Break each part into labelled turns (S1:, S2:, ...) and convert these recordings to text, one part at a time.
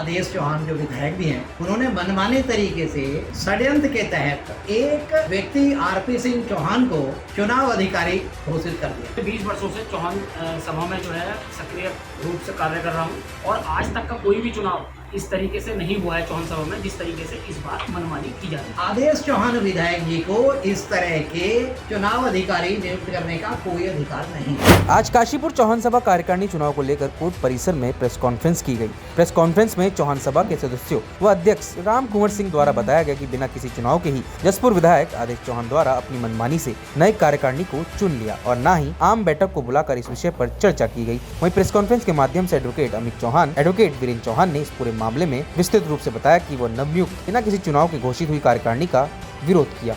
S1: आदेश चौहान जो विधायक भी हैं, उन्होंने मनमाने तरीके से षड्यंत्र के तहत एक व्यक्ति आरपी सिंह चौहान को चुनाव अधिकारी घोषित कर दिया।
S2: 20 वर्षों से चौहान सभा में जो है सक्रिय रूप से कार्य कर रहा हूँ और आज तक का कोई भी चुनाव इस तरीके से नहीं हुआ है चौहान सभा में जिस तरीके से इस बार मनमानी की जा रही है।
S1: आदेश चौहान विधायक जी को इस तरह के चुनाव अधिकारी नियुक्त करने का कोई अधिकार नहीं है।
S3: आज काशीपुर चौहान सभा कार्यकारिणी चुनाव को लेकर कोर्ट परिसर में प्रेस कॉन्फ्रेंस की गई। प्रेस कॉन्फ्रेंस में चौहान सभा के सदस्यों व अध्यक्ष राम कुंवर सिंह द्वारा बताया गया कि बिना किसी चुनाव के ही जसपुर विधायक आदेश चौहान द्वारा अपनी मनमानी से नए कार्यकारिणी को चुन लिया और न ही आम बैठक को बुलाकर इस विषय पर चर्चा की गई। वहीं प्रेस कॉन्फ्रेंस के माध्यम से एडवोकेट अमित चौहान, एडवोकेट वीरेंद्र चौहान ने इस पूरे मामले में विस्तृत रूप से बताया कि वो नवनियुक्त बिना किसी चुनाव की घोषित हुई कार्यकारिणी का विरोध किया।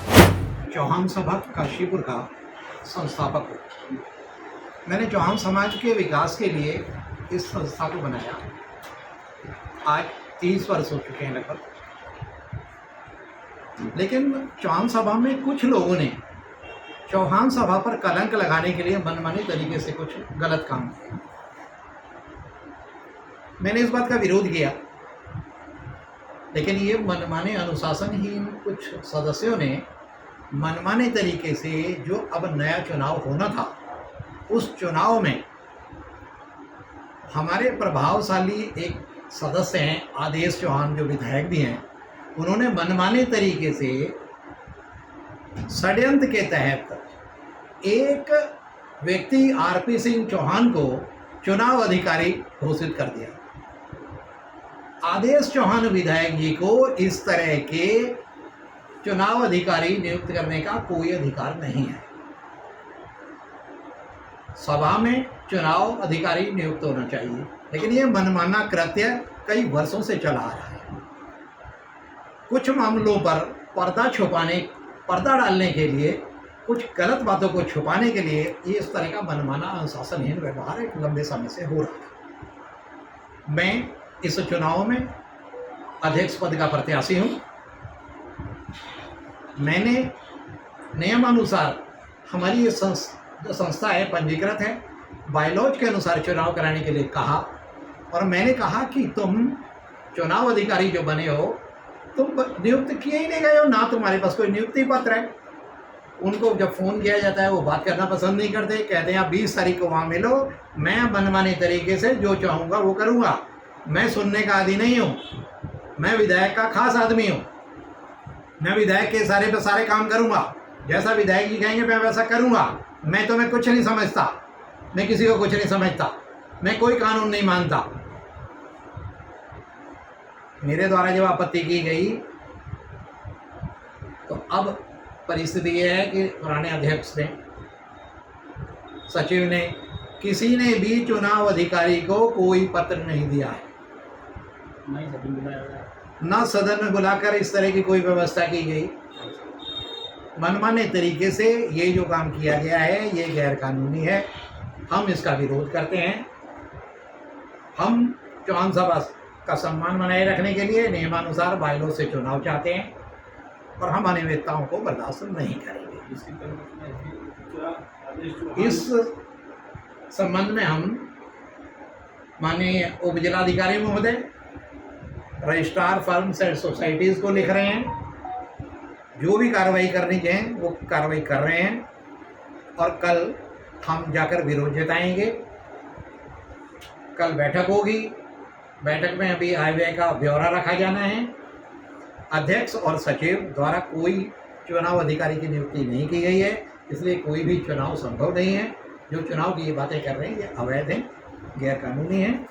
S1: चौहान सभा काशीपुर का संस्थापक हूँ। मैंने चौहान समाज के विकास के लिए इस संस्था को बनाया। आज 30 वर्ष हो चुके हैं लगभग। लेकिन चौहान सभा में कुछ लोगों ने चौहान सभा पर कलंक लगाने के लिए मनमानी तरीके से कुछ गलत काम किया। मैंने इस बात का विरोध किया, लेकिन ये मनमाने अनुशासनहीन कुछ सदस्यों ने मनमाने तरीके से जो अब नया चुनाव होना था, उस चुनाव में हमारे प्रभावशाली एक सदस्य हैं आदेश चौहान जो विधायक भी हैं, उन्होंने मनमाने तरीके से षड्यंत्र के तहत एक व्यक्ति आरपी सिंह चौहान को चुनाव अधिकारी घोषित कर दिया। आदेश चौहान विधायक जी को इस तरह के चुनाव अधिकारी नियुक्त करने का कोई अधिकार नहीं है। सभा में चुनाव अधिकारी नियुक्त होना चाहिए, लेकिन ये मनमाना कृत्य कई वर्षों से चला आ रहा है। कुछ मामलों पर पर्दा डालने के लिए, कुछ गलत बातों को छुपाने के लिए ये इस तरह का मनमाना अनुशासनहीन व्यवहार एक लंबे समय से हो रहा है। मैं इस चुनाव में अध्यक्ष पद का प्रत्याशी हूँ। मैंने नियमानुसार हमारी ये जो संस्था है पंजीकृत है, बायलॉज के अनुसार चुनाव कराने के लिए कहा और मैंने कहा कि तुम चुनाव अधिकारी जो बने हो, तुम नियुक्त किए ही नहीं गए हो, ना तुम्हारे पास कोई नियुक्ति पत्र है। उनको जब फ़ोन किया जाता है वो बात करना पसंद नहीं करते, कहते हैं आप 20 तारीख को वहाँ मिलो, मैं मनमाने तरीके से जो चाहूँगा वो करूँगा। मैं सुनने का आदी नहीं हूँ, मैं विधायक का खास आदमी हूँ। मैं विधायक के सारे पे सारे काम करूँगा, जैसा विधायक जी कहेंगे मैं वैसा करूँगा। मैं तुम्हें कुछ नहीं समझता, मैं किसी को कुछ नहीं समझता, मैं कोई कानून नहीं मानता। मेरे द्वारा जब आपत्ति की गई तो अब परिस्थिति ये है कि पुराने अध्यक्ष ने, सचिव ने, किसी ने भी चुनाव अधिकारी को कोई पत्र नहीं दिया है, ना सदन में बुलाकर इस तरह की कोई व्यवस्था की गई। मनमाने तरीके से ये जो काम किया गया है ये गैर कानूनी है। हम इसका विरोध करते हैं। हम चौहान सभा का सम्मान बनाए रखने के लिए नियमानुसार बायलॉ से चुनाव चाहते हैं और हम अनियमितताओं को बर्दाश्त नहीं करेंगे। इस संबंध में हम माननीय उप जिलाधिकारी महोदय, रजिस्ट्रार फर्म्स एंड सोसाइटीज़ को लिख रहे हैं। जो भी कार्रवाई करनी चाहिए वो कार्रवाई कर रहे हैं और कल हम जाकर विरोध जताएंगे। कल बैठक होगी। बैठक में अभी आय व्यय का ब्यौरा रखा जाना है। अध्यक्ष और सचिव द्वारा कोई चुनाव अधिकारी की नियुक्ति नहीं की गई है, इसलिए कोई भी चुनाव संभव नहीं है। जो चुनाव की ये बातें कर रहे हैं ये अवैध हैं, गैर कानूनी हैं,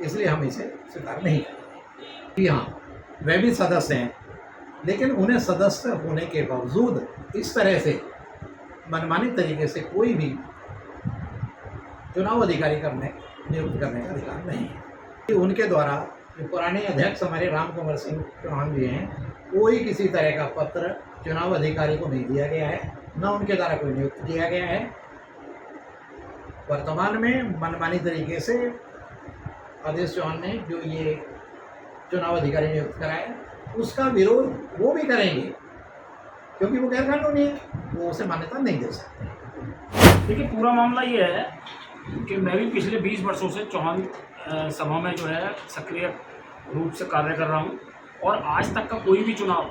S1: इसलिए हम इसे स्वीकार नहीं करेंगे। हाँ, वे भी सदस्य हैं, लेकिन उन्हें सदस्य होने के बावजूद इस तरह से मनमानी तरीके से कोई भी चुनाव अधिकारी नियुक्त करने का अधिकार नहीं है। उनके द्वारा जो पुराने अध्यक्ष हमारे राम कुंवर सिंह चौहान जी हैं, कोई किसी तरह का पत्र चुनाव अधिकारी को नहीं दिया गया है, न उनके द्वारा कोई नियुक्त किया गया है। वर्तमान में मनमानी तरीके से आदेश चौहान ने जो ये चुनाव अधिकारी नियुक्त कराया, उसका विरोध वो भी करेंगे क्योंकि वो गैर कानूनी है, वो उसे मान्यता नहीं दे सकते।
S2: देखिए, पूरा मामला ये है कि मैं भी पिछले 20 वर्षों से चौहान सभा में जो है सक्रिय रूप से कार्य कर रहा हूँ और आज तक का कोई भी चुनाव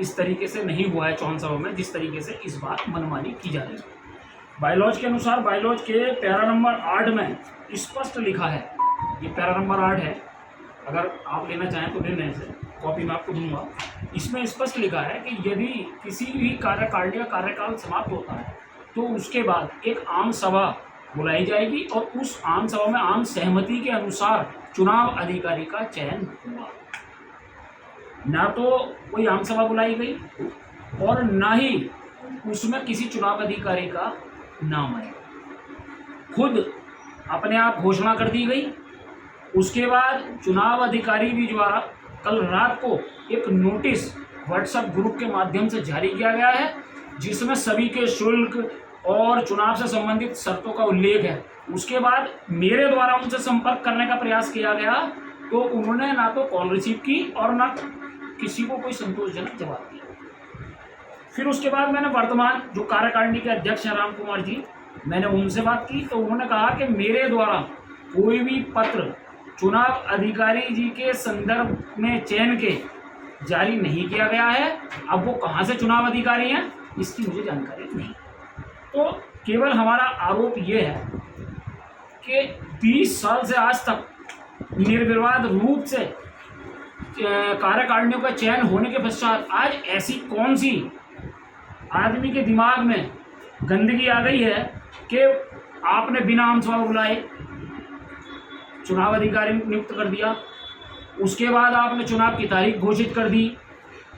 S2: इस तरीके से नहीं हुआ है चौहान सभा में जिस तरीके से इस बार मनमानी की जा रही है। बायलॉज के अनुसार बायलॉज के पैरा नंबर 8 में स्पष्ट लिखा है, ये पैरा नंबर 8 है, अगर आप लेना चाहें तो ले लें, से कॉपी मैं आपको दूंगा। इसमें स्पष्ट लिखा है कि यदि किसी भी कार्यकारिणी का कार्यकाल समाप्त होता है तो उसके बाद एक आम सभा बुलाई जाएगी और उस आम सभा में आम सहमति के अनुसार चुनाव अधिकारी का चयन होगा। ना तो कोई आम सभा बुलाई गई और ना ही उसमें किसी चुनाव अधिकारी का नाम आए, खुद अपने आप घोषणा कर दी गई। उसके बाद चुनाव अधिकारी भी द्वारा कल रात को एक नोटिस व्हाट्सएप ग्रुप के माध्यम से जारी किया गया है जिसमें सभी के शुल्क और चुनाव से संबंधित शर्तों का उल्लेख है। उसके बाद मेरे द्वारा उनसे संपर्क करने का प्रयास किया गया तो उन्होंने ना तो कॉल रिसीव की और ना किसी को कोई संतोषजनक जवाब दिया। फिर उसके बाद मैंने वर्तमान जो कार्यकारिणी के अध्यक्ष हैं राम कुमार जी, मैंने उनसे बात की तो उन्होंने कहा कि मेरे द्वारा कोई भी पत्र चुनाव अधिकारी जी के संदर्भ में चयन के जारी नहीं किया गया है। अब वो कहाँ से चुनाव अधिकारी हैं इसकी मुझे जानकारी नहीं। तो केवल हमारा आरोप ये है कि 20 साल से आज तक निर्विवाद रूप से कार्यकारिणियों का चयन होने के पश्चात आज ऐसी कौन सी आदमी के दिमाग में गंदगी आ गई है कि आपने बिना आम सभा बुलाए चुनाव अधिकारी नियुक्त कर दिया, उसके बाद आपने चुनाव की तारीख घोषित कर दी,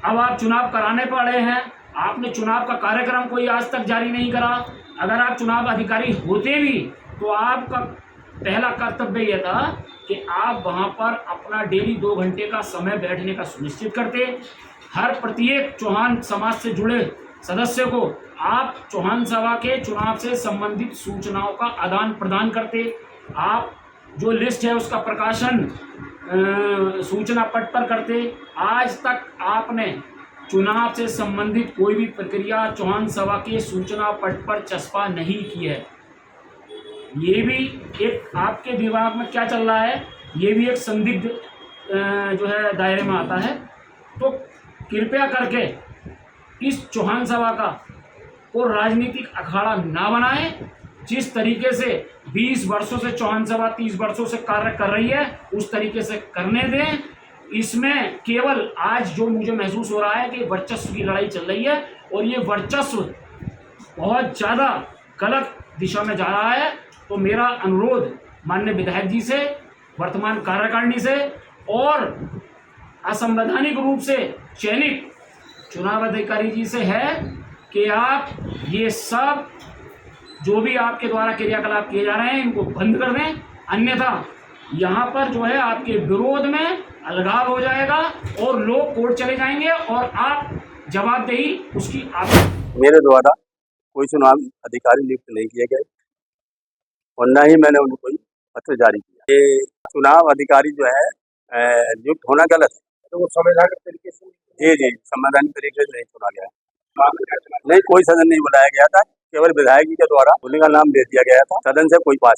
S2: अब आप चुनाव कराने पड़े हैं, आपने चुनाव का कार्यक्रम कोई आज तक जारी नहीं करा। अगर आप चुनाव अधिकारी होते भी तो आपका पहला कर्तव्य यह था कि आप वहां पर अपना डेली 2 घंटे का समय बैठने का सुनिश्चित करते। हर प्रत्येक चौहान समाज से जुड़े सदस्य को आप चौहान सभा के चुनाव से संबंधित सूचनाओं का आदान प्रदान करते। आप जो लिस्ट है उसका प्रकाशन सूचना पट पर करते। आज तक आपने चुनाव से संबंधित कोई भी प्रक्रिया चौहान सभा के सूचना पट पर चस्पा नहीं की है। ये भी एक आपके दिमाग में क्या चल रहा है, ये भी एक संदिग्ध जो है दायरे में आता है। तो कृपया करके इस चौहान सभा का को राजनीतिक अखाड़ा ना बनाएं। जिस तरीके से 20 वर्षों से चौहान सभा 30 वर्षों से कार्य कर रही है उस तरीके से करने दें। इसमें केवल आज जो मुझे महसूस हो रहा है कि वर्चस्व की लड़ाई चल रही है और ये वर्चस्व बहुत ज़्यादा गलत दिशा में जा रहा है। तो मेरा अनुरोध माननीय विधायक जी से, वर्तमान कार्यकारिणी से और असंवैधानिक रूप से चयनित चुनाव अधिकारी जी से है कि आप ये सब जो भी आपके द्वारा क्रियाकलाप किए जा रहे हैं इनको बंद कर दें, अन्यथा यहाँ पर जो है आपके विरोध में अलगाव हो जाएगा और लोग कोर्ट चले जाएंगे और आप जवाबदेही उसकी आप।
S4: मेरे द्वारा कोई चुनाव अधिकारी नियुक्त नहीं किए गए और न ही मैंने उनको कोई पत्र जारी किया। ये चुनाव अधिकारी जो है नियुक्त होना गलत है।
S5: तो वो संवैधानिक तरीके से
S4: जी संवैधानिक तरीके से नहीं चुना गया, नहीं कोई सदन नहीं बुलाया गया था, केवल विधायक जी के द्वारा उन्हीं का नाम दे दिया गया था। सदन से कोई पास